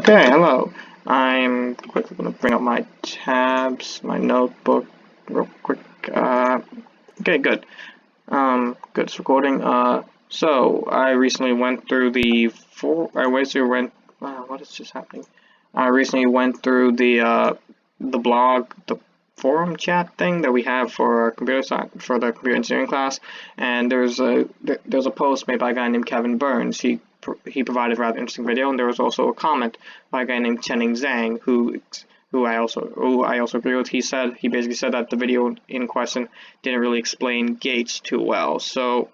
Okay, hello. I'm quickly going to bring up my tabs, my notebook, real quick. Okay, good. Good. It's recording. So I recently went through the what is just happening? I recently went through the blog, the forum chat thing that we have for our for the computer engineering class, and there's a post made by a guy named Kevin Burns. He provided a rather interesting video, and there was also a comment by a guy named Chenning Zhang who I also agree with. He basically said that the video in question didn't really explain gates too well. So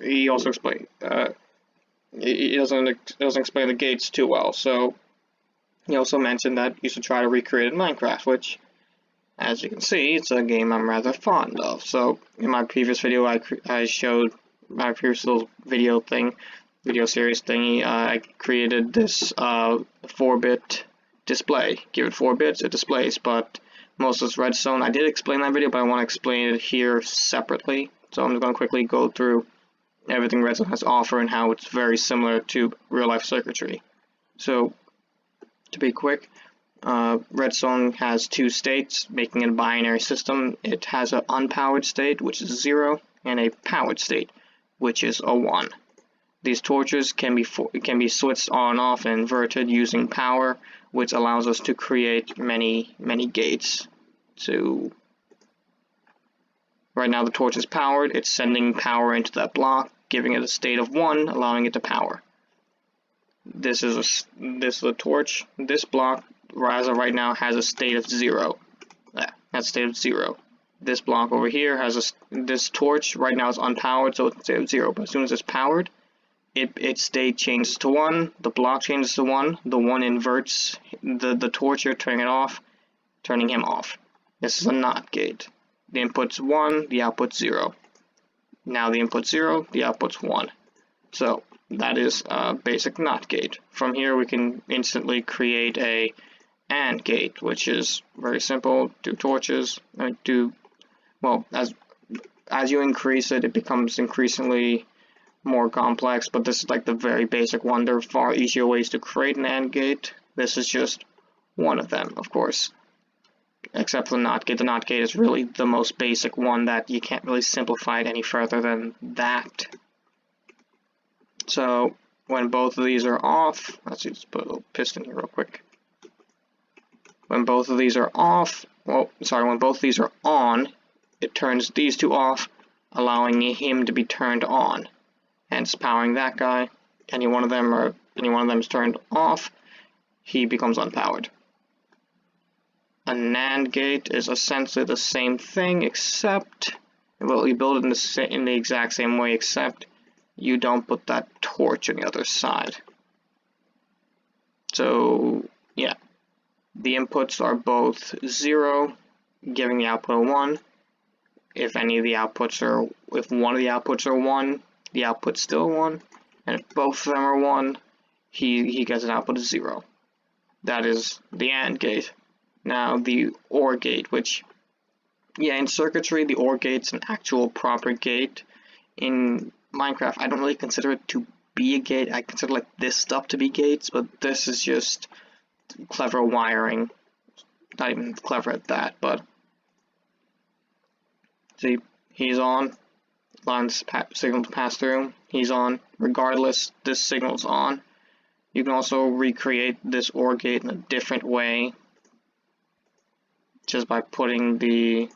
he also explained he doesn't explain the gates too well. So he also mentioned that you should try to recreate it in Minecraft, which, as you can see, it's a game I'm rather fond of. So in my previous video, I showed my previous little video series thingy. I created this 4-bit display. Give it 4 bits, it displays, but most of this redstone, I did explain that video, but I want to explain it here separately. So I'm going to quickly go through everything redstone has to offer and how it's very similar to real-life circuitry. So, to be quick, redstone has 2 states, making it a binary system. It has an unpowered state, which is 0, and a powered state, which is a 1. These torches can be switched on and off and inverted using power, which allows us to create many gates. So right now the torch is powered. It's sending power into that block, giving it a state of 1, allowing it to power. This is a torch. This block, as of right now, has a state of 0. That's a state of 0. This block over here has this torch right now is unpowered, so it's a state of 0. But as soon as it's powered, its state changes to 1, the block changes to 1, the 1 inverts the torch here, turning him off. This is a NOT gate. The input's 1, the output's 0. Now the input's 0, the output's 1. So that is a basic NOT gate. From here we can instantly create a AND gate, which is very simple. 2 torches, as you increase it, it becomes increasingly more complex, but this is like the very basic one. There are far easier ways to create an AND gate. This is just one of them, of course. Except for the NOT gate. The NOT gate is really the most basic one that you can't really simplify it any further than that. So when both of these are off, let's just put a little piston here real quick. When both of these are off, when both of these are on, it turns these 2 off, allowing him to be turned on. Hence powering that guy. Any one of them is turned off, he becomes unpowered. A NAND gate is essentially the same thing, except you build it in the exact same way, except you don't put that torch on the other side. So yeah, the inputs are both 0, giving the output a 1. If one of the outputs are 1, the output's still 1, and if both of them are 1, he gets an output of 0. That is the AND gate. Now the OR gate, which, in circuitry, the OR gate's an actual proper gate. In Minecraft, I don't really consider it to be a gate. I consider like this stuff to be gates, but this is just clever wiring. Not even clever at that, but see, he's on. Signal to pass through, he's on. Regardless, this signal's on. You can also recreate this OR gate in a different way, just by putting the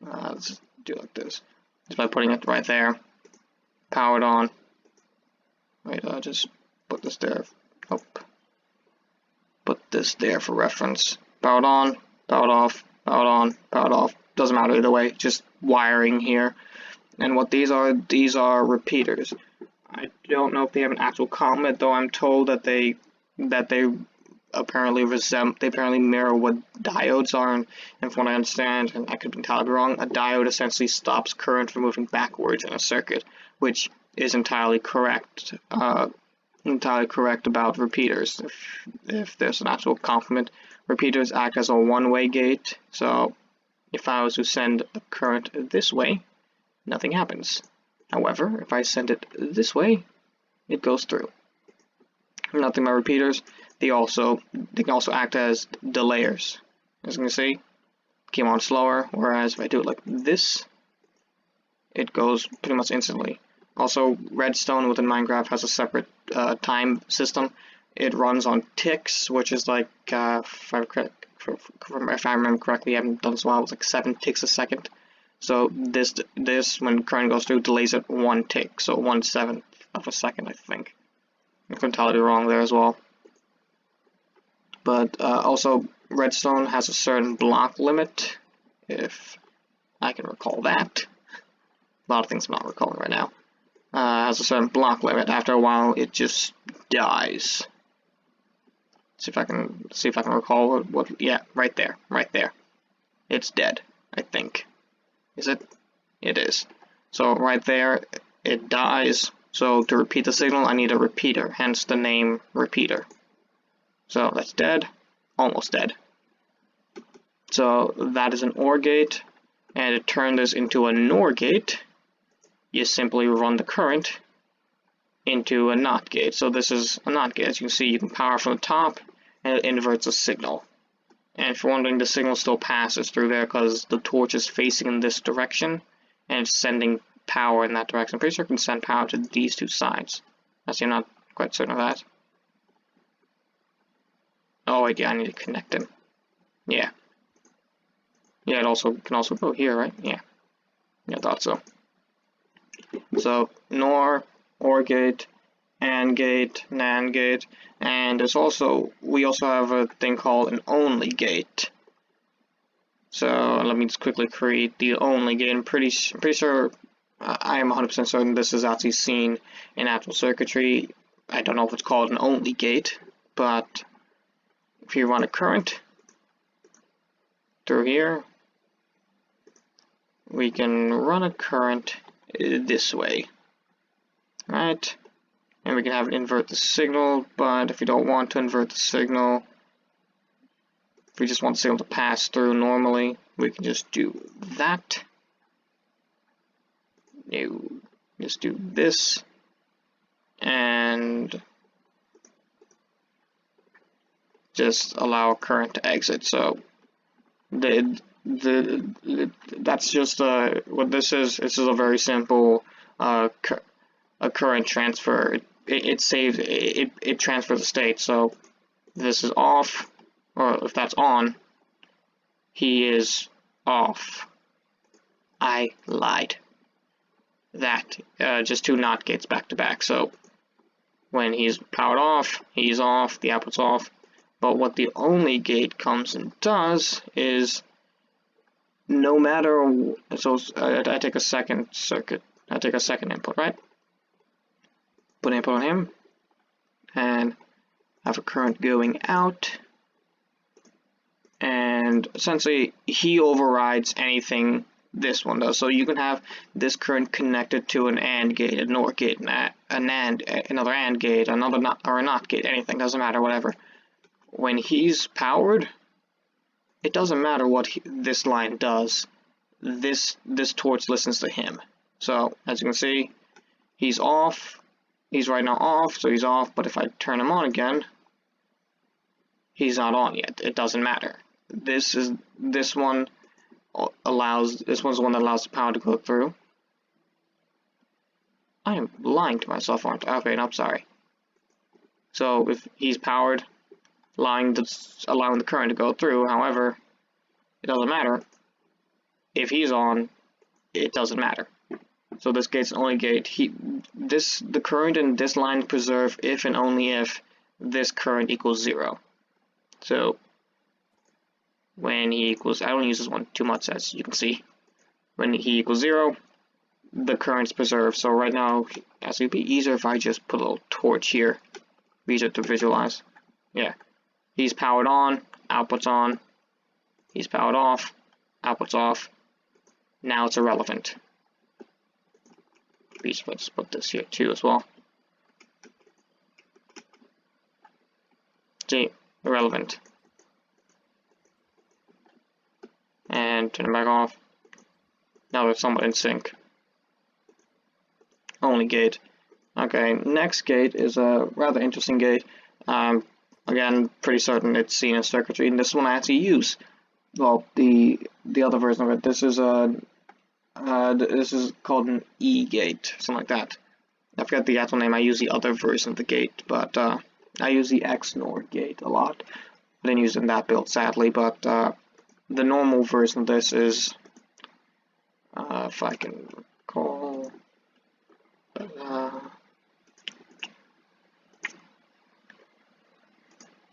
let's do it like this. Just by putting it right there, powered on. Wait, I'll just put this there. Put this there for reference. Powered on, powered off, powered on, powered off. Doesn't matter either way, just wiring here. And what these are repeaters. I don't know if they have an actual complement, though I'm told that they apparently mirror what diodes are, and from what I understand, and I could be entirely wrong, a diode essentially stops current from moving backwards in a circuit, which is entirely correct. Entirely correct about repeaters. If there's an actual complement, repeaters act as a one-way gate, so if I was to send a current this way, nothing happens. However, if I send it this way, it goes through. Nothing but repeaters. They can also act as delayers. As you can see, came on slower, whereas if I do it like this, it goes pretty much instantly. Also, redstone within Minecraft has a separate time system. It runs on ticks, which is like, if I remember correctly, I haven't done this in a while, it's like 7 ticks a second. So this when current goes through, delays it 1 tick, so 1/7 of a second, I think. I couldn't tell you wrong there as well. But also, redstone has a certain block limit, if I can recall that. A lot of things I'm not recalling right now. Has a certain block limit. After a while, it just dies. See if I can recall what. Yeah, right there. It's dead, I think. Is it? It is. So right there, it dies. So to repeat the signal, I need a repeater. Hence the name repeater. So that's dead. Almost dead. So that is an OR gate, and to turn this into a NOR gate, you simply run the current into a NOT gate. So this is a NOT gate. As you can see, you can power from the top, and it inverts a signal. And if you're wondering, the signal still passes through there because the torch is facing in this direction, and it's sending power in that direction. I'm pretty sure it can send power to these two sides. Actually, I'm not quite certain of that. Oh wait, yeah, I need to connect them. Yeah. Yeah, it can also go here, right? Yeah. Yeah, I thought so. So NOR, OR gate, AND gate, NAND gate, and we also have a thing called an ONLY gate. So let me just quickly create the ONLY gate. I'm pretty sure, I am 100% certain this is actually seen in actual circuitry. I don't know if it's called an ONLY gate, but if you run a current through here, we can run a current this way, right? And we can have it invert the signal, but if you don't want to invert the signal, if we just want the signal to pass through normally, we can just do that. You just do this, and just allow current to exit. So that's just what this is. This is a very simple a current transfer. It transfers the state. So this is off, or if that's on, he is off. I lied. That just 2 NOT gates back to back. So when he's powered off, he's off. The output's off. But what the ONLY gate comes and does is, no matter, so I take a second circuit, I take a second input, right? Put input on him, and have a current going out, and essentially he overrides anything this one does. So you can have this current connected to an AND gate, a NOR gate, another AND gate, another NOT, or a NOT gate, anything, doesn't matter, whatever. When he's powered, it doesn't matter what this line does. This torch listens to him. So as you can see, he's off. He's right now off, so he's off. But if I turn him on again, he's not on yet. It doesn't matter. This one's the one that allows the power to go through. I am lying to myself, aren't I? Okay, no, I'm sorry. So if he's powered, allowing the current to go through. However, it doesn't matter. If he's on, it doesn't matter. So this gate's an ONLY gate. The current in this line is preserved if and only if this current equals 0. So when he equals, I don't use this one too much, as you can see. When he equals 0, the current's preserved. So right now, actually, it'd be easier if I just put a little torch here. Easier to visualize. Yeah. He's powered on, output's on. He's powered off, output's off. Now it's irrelevant. Let's put this here too as well. See, irrelevant. And turn it back off. Now they're somewhat in sync. ONLY gate. Okay, next gate is a rather interesting gate. I'm again pretty certain it's seen in circuitry, and this one I actually use. Well, the other version of it. This is a this is called an E gate, something like that. I forget the actual name. I use the other version of the gate, but I use the XNOR gate a lot. I didn't use it in that build, sadly, but the normal version of this is, if I can recall,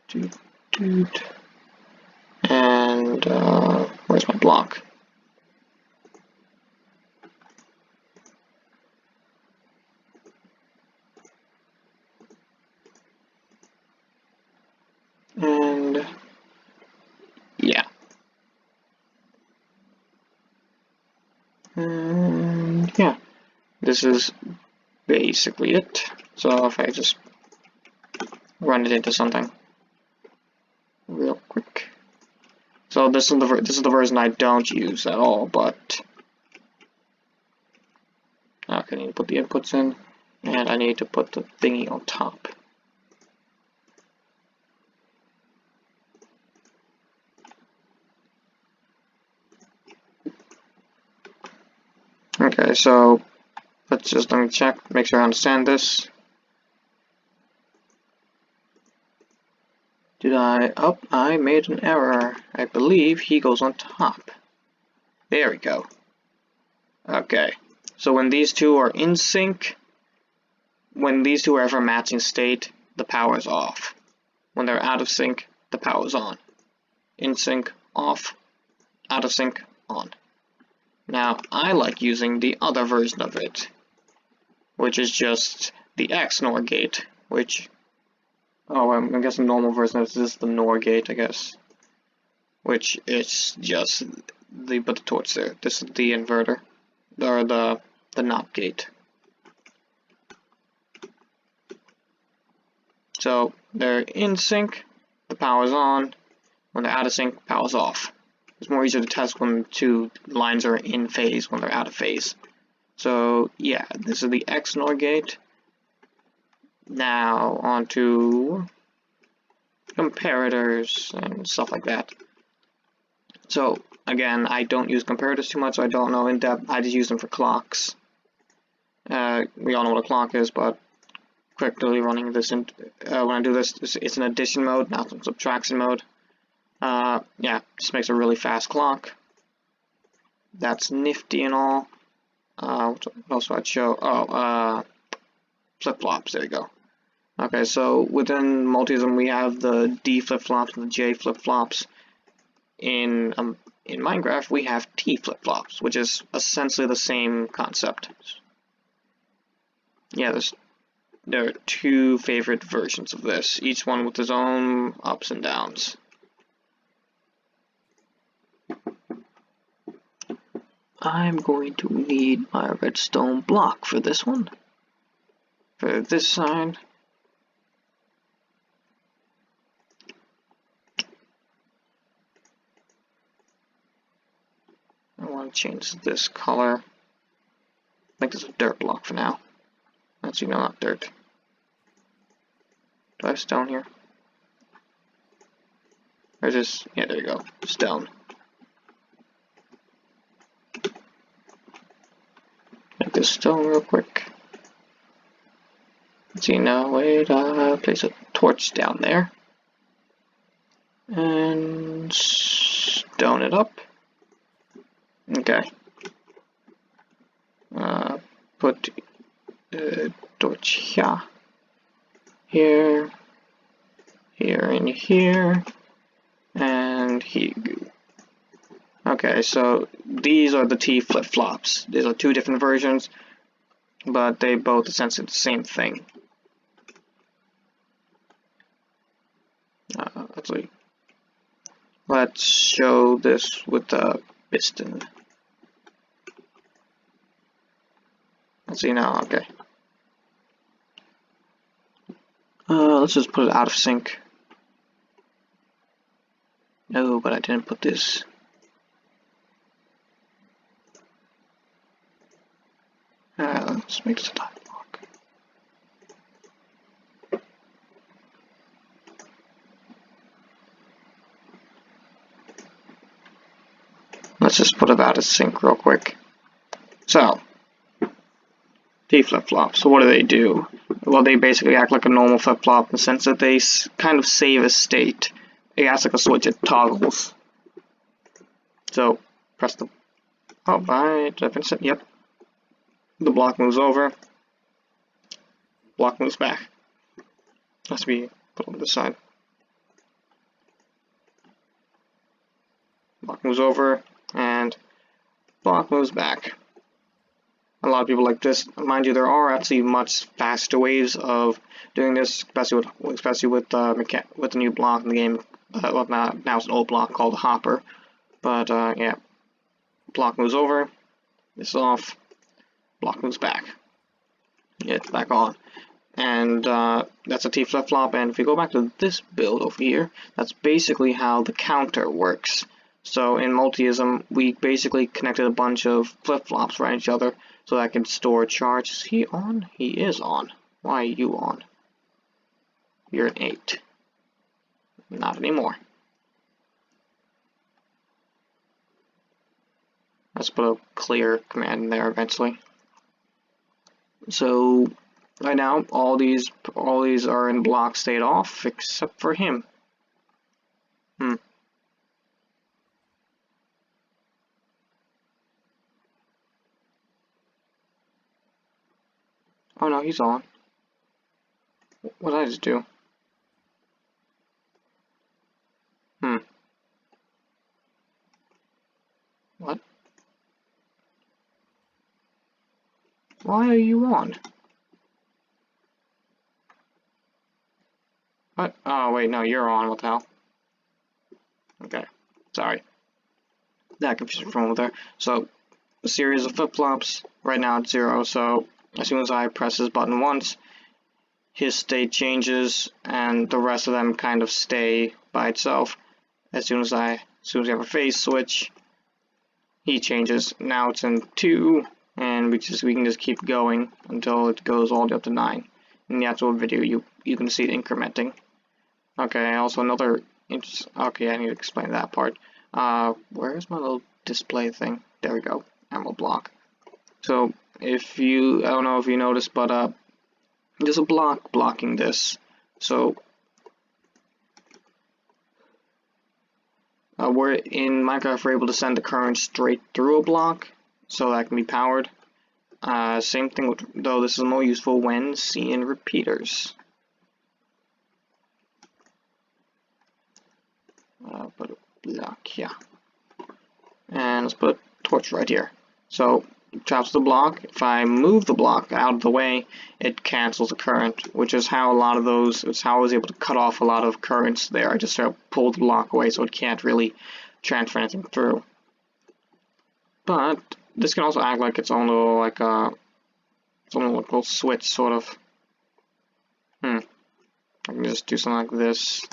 doot, doot, and where's my block? And yeah. And yeah, this is basically it. So if I just run it into something real quick. So this is the version I don't use at all, but okay, I need to put the inputs in, and I need to put the thingy on top. Okay, so let me check, make sure I understand this. I made an error. I believe he goes on top. There we go. Okay, so when these two are in sync, when these two are ever matching state, the power is off. When they're out of sync, the power is on. In sync, off. Out of sync, on. Now, I like using the other version of it, which is just the XNOR gate, which, oh, I'm guessing normal version of this is the NOR gate, I guess, which is just the torch there. This is the inverter, or the NOT gate. So they're in sync, the power's on. When they're out of sync, power's off. It's more easier to test when two lines are in phase when they're out of phase. So yeah, this is the XNOR gate. Now on to comparators and stuff like that. So again, I don't use comparators too much, so I don't know in depth. I just use them for clocks. We all know what a clock is, but quickly running this in, when I do this, it's an addition mode, not in subtraction mode. Yeah, just makes a really fast clock. That's nifty and all. What else I'd show? Oh, flip-flops, there you go. Okay, so within multism we have the D flip-flops and the J flip-flops. In Minecraft we have T flip-flops, which is essentially the same concept. Yeah, there are two favorite versions of this, each one with its own ups and downs. I'm going to need my redstone block for this one. For this side. I want to change this color. Make this a dirt block for now. Actually, no, not dirt. Do I have stone here? Or just, yeah, there you go, stone. Make this stone real quick. Let's see, now wait, place a torch down there. And stone it up. Okay. Put torch here. Here. Here and here. And here. Okay, so these are the T flip-flops. These are two different versions, but they both essentially the same thing. Actually, let's show this with the piston. Let's see now, okay. Let's just put it out of sync. No, but I didn't put this. Let's make this a dot block. let's just put it out of sync real quick. So, T flip-flop. So what do? Well, they basically act like a normal flip-flop in the sense that they kind of save a state. It acts like a switch, it toggles. So, press the... Oh, right, did I finish it? Yep. The block moves over. Block moves back. Has to be put on this side. Block moves over, and block moves back. A lot of people like this. Mind you, there are actually much faster ways of doing this, especially with the new block in the game. Well, now it's an old block called the hopper. But yeah, block moves over. This is off. Block moves back. It's back on. And that's a T flip-flop. And if we go back to this build over here, that's basically how the counter works. So in multiism, we basically connected a bunch of flip-flops right each other so that I can store charge. Is he on? He is on. Why are you on? You're an 8. Not anymore. Let's put a clear command in there eventually. So right now, all these are in block state off except for him. Oh no, he's on. What did I just do? What? Why are you on? What? Oh wait, no, you're on. What the hell? Okay, sorry. That confusion from over there. So, a series of flip-flops. Right now it's 0, so as soon as I press this button once, his state changes, and the rest of them kind of stay by itself. As soon as we have a phase switch, he changes. Now it's in 2, and we can just keep going until it goes all the way up to 9. In the actual video, you can see it incrementing. Okay, also another. Okay, I need to explain that part. Where's my little display thing? There we go. Ammo block. So I don't know if you noticed, but there's a block blocking this. So we're in MineCraft, we're able to send the current straight through a block, so that can be powered. Same thing though this is more useful when seeing repeaters. Put a block here, and let's put a torch right here. So traps the block. If I move the block out of the way, it cancels the current, which is how it's how I was able to cut off a lot of currents there. I just sort of pulled the block away so it can't really transfer anything through. But this can also act like its own little switch sort of. I can just do something like this.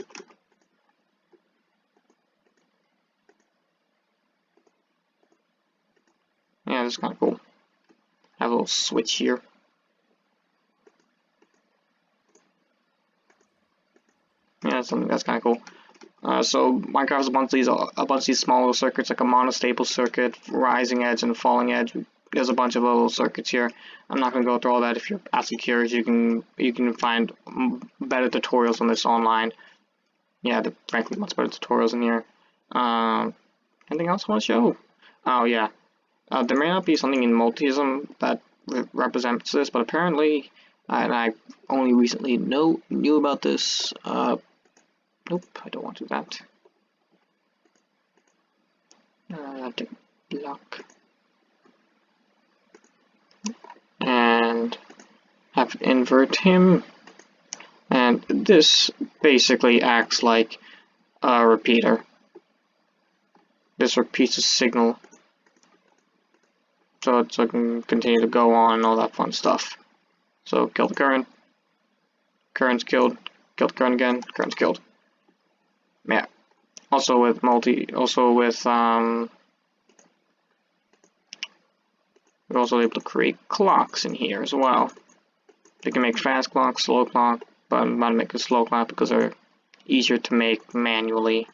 Yeah, that's kind of cool. Have a little switch here. Yeah, that's kind of cool. So MineCraft has a bunch of these smaller circuits, like a monostable circuit, rising edge, and falling edge. There's a bunch of little circuits here. I'm not going to go through all that. If you're actually curious, you can find better tutorials on this online. Yeah, frankly, much better tutorials in here. Anything else I want to show? Oh yeah. There may not be something in multiism that represents this, but apparently, and I only recently knew about this. Nope, I don't want to do that. Take block and have to invert him, and this basically acts like a repeater. This repeats a signal. So it can continue to go on and all that fun stuff. So kill the current. Current's killed. Kill the current again. Current's killed. Yeah. Also with we're also able to create clocks in here as well. They can make fast clocks, slow clock, but I'm about to make a slow clock because they're easier to make manually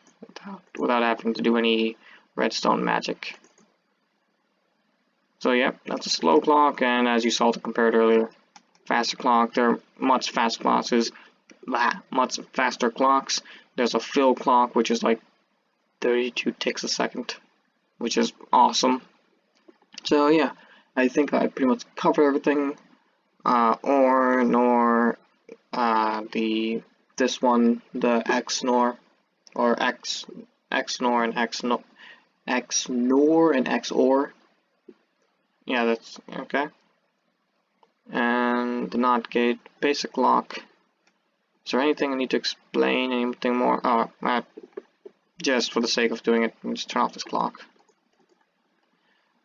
without having to do any redstone magic. So yeah, that's a slow clock, and as you saw to compare it earlier, faster clock. There are much faster clocks. Much faster clocks. There's a fill clock, which is like 32 ticks a second, which is awesome. So yeah, I think I pretty much covered everything. This one, the XNOR, or XNOR and XNOR and XOR. Yeah, that's okay. And the NOT gate, basic lock. Is there anything I need to explain? Anything more? Oh, just for the sake of doing it, just turn off this clock.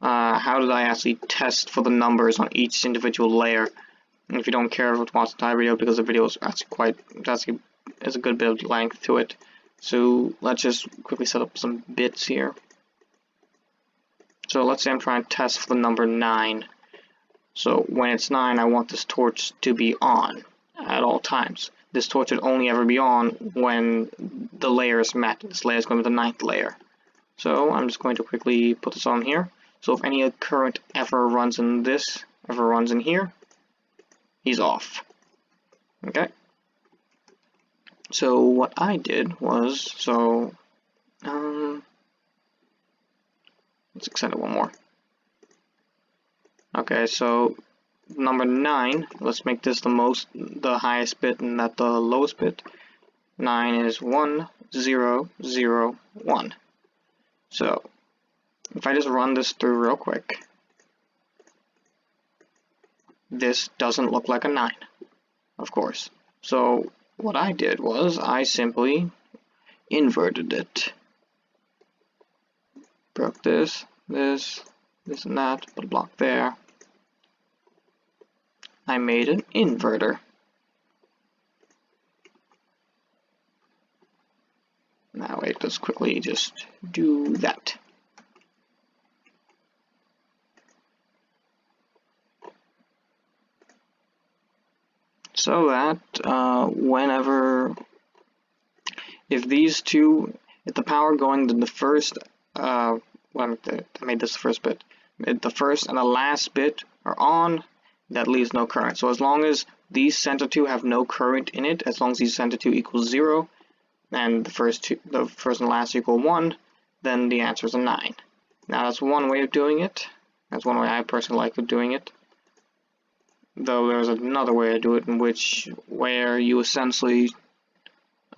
How did I actually test for the numbers on each individual layer? And if you don't care to watch the entire video, because the video is actually there's a good bit of length to it. So let's just quickly set up some bits here. So let's say I'm trying to test for the number 9. So when it's 9, I want this torch to be on at all times. This torch would only ever be on when the layer is met. This layer is going to be the 9th layer. So I'm just going to quickly put this on here. So if any current ever runs in this, ever runs in here, he's off. Okay. So what I did was, let's extend it one more. Okay, so number 9, let's make this the highest bit and not the lowest bit. 9 is 1, 0, 0, 1. So if I just run this through real quick, this doesn't look like a 9, of course. So what I did was I simply inverted it. Broke this, and that, put a block there. I made an inverter. Now wait, let's quickly just do that. So that if the power going to the first, I made this the first bit. The first and the last bit are on, that leaves no current. So as long as these center two have no current in it, as long as these center two equals 0, and the first and last equal 1, then the answer is a 9. Now that's one way of doing it. That's one way I personally like of doing it. Though there's another way to do it, where you essentially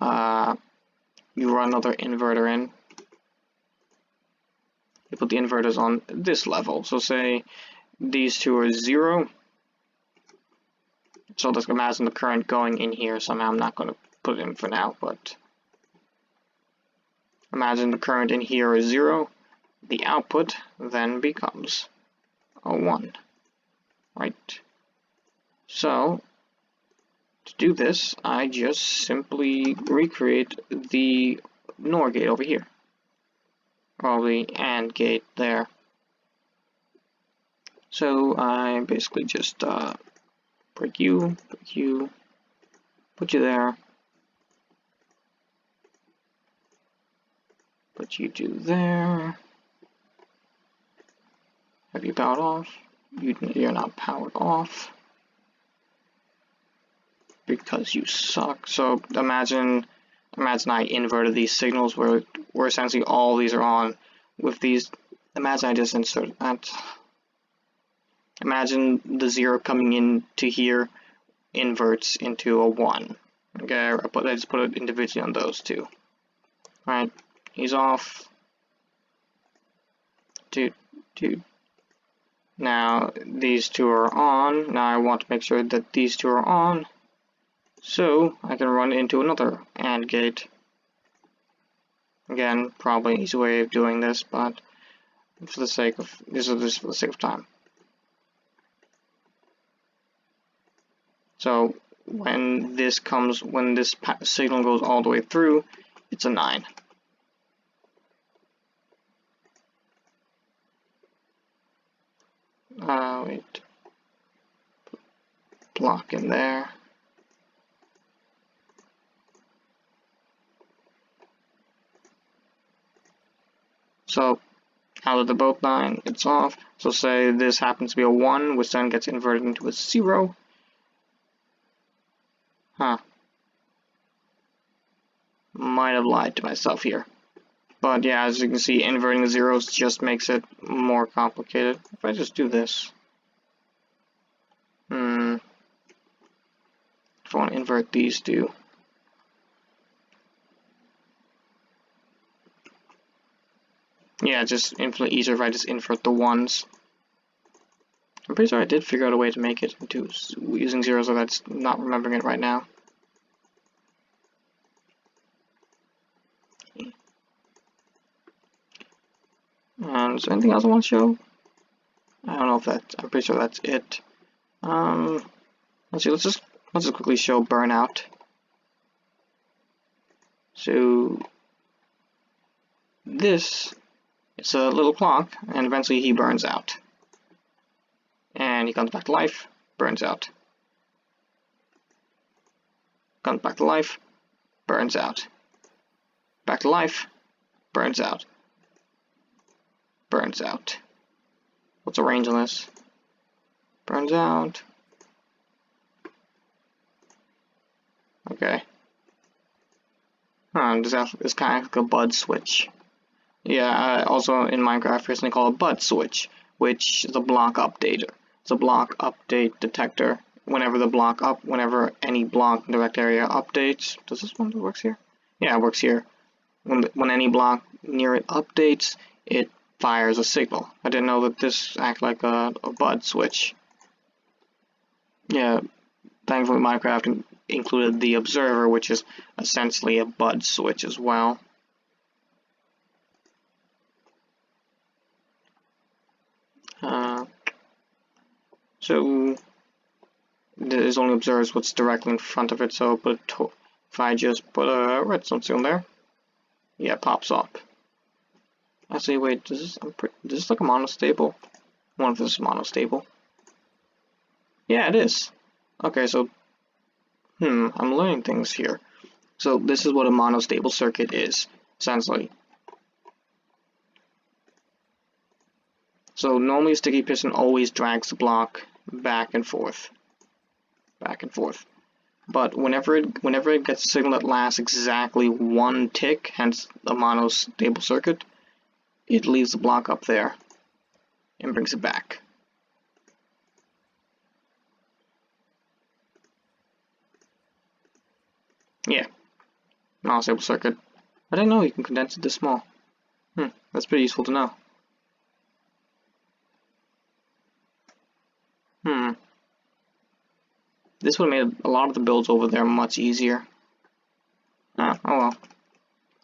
you run another inverter in. You put the inverters on this level. So say these two are 0. So let's imagine the current going in here somehow. I'm not going to put it in for now, but imagine the current in here is 0. The output then becomes a 1, right? So to do this, I just simply recreate the NOR gate over here, or the AND gate there. So I basically just break you, put you there, put you two there, have you powered off, you're not powered off, because you suck. So imagine I inverted these signals where essentially all these are on. With these, imagine I just inserted that. Imagine the 0 coming into here inverts into a 1. Okay, I just put it individually on those two. Alright, he's off. Dude. Now these two are on. Now I want to make sure that these two are on, so I can run into another AND gate. Again, probably an easy way of doing this, but for the sake of time. So when this signal goes all the way through, it's a 9. Wait. Block in there. So out of the both 9, it's off. So say this happens to be a 1, which then gets inverted into a 0. Huh. Might have lied to myself here. But yeah, as you can see, inverting the zeros just makes it more complicated. If I just do this. If I want to invert these two. Yeah, it's just infinitely easier if I just invert the 1s. I'm pretty sure I did figure out a way to make it into using zeros, so that's not remembering it right now. And is there anything else I want to show? I don't know if that's, I'm pretty sure that's it. Let's see, let's just quickly show burnout. So this, it's a little clock, and eventually he burns out. And he comes back to life, burns out. Comes back to life, burns out. Back to life, burns out. Burns out. What's the range on this? Burns out. Okay. This kind of like a bud switch. Yeah, also in MineCraft recently called a bud switch, which is a block updater. It's a block update detector. Whenever any block in direct area updates. Does this one work here? Yeah, it works here. When any block near it updates, it fires a signal. I didn't know that this acted like a bud switch. Yeah, thankfully MineCraft included the observer, which is essentially a bud switch as well. So this only observes what's directly in front of it. So, if I just put a redstone seal there, yeah, it pops up. Actually, wait, does this look monostable? I wonder if this is monostable. Yeah, it is. Okay, so I'm learning things here. So this is what a monostable circuit is, essentially. So normally a sticky piston always drags the block back and forth. But whenever it gets a signal that lasts exactly 1 tick, hence a monostable circuit, it leaves the block up there and brings it back. Yeah, monostable circuit. I didn't know you can condense it this small. That's pretty useful to know. This would have made a lot of the builds over there much easier. Oh well.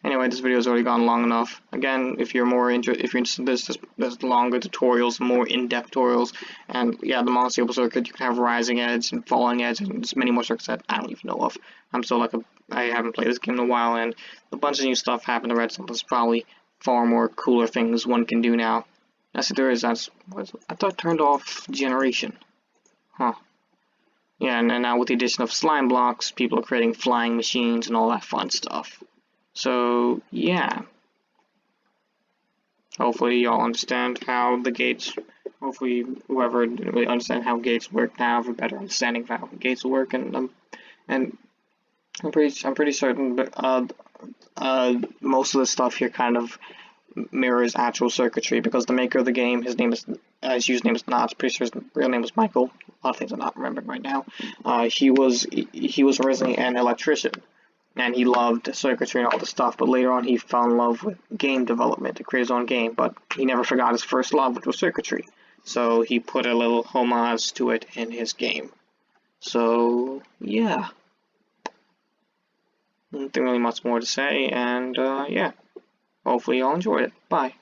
Anyway, this video has already gone long enough. Again, if you're interested in this, there's longer tutorials, more in-depth tutorials, and yeah, the monostable circuit, you can have rising edge and falling edge, and there's many more circuits that I don't even know of. I'm still I haven't played this game in a while, and a bunch of new stuff happened to Redstone. There's probably far more cooler things one can do now. Yes, there is. I thought it turned off generation. Huh. Yeah, and now with the addition of slime blocks, people are creating flying machines and all that fun stuff. So, yeah. Hopefully y'all understand how the gates, hopefully whoever didn't really understand how gates work now have a better understanding of how gates work, and I'm pretty certain that most of the stuff here kind of mirrors actual circuitry, because the maker of the game, his username is not, pretty sure his real name was Michael. A lot of things I'm not remembering right now. He was originally an electrician, and he loved circuitry and all this stuff, but later on he fell in love with game development to create his own game, but he never forgot his first love, which was circuitry. So he put a little homage to it in his game. So, yeah. Nothing really much more to say, and yeah. Hopefully you all enjoyed it. Bye.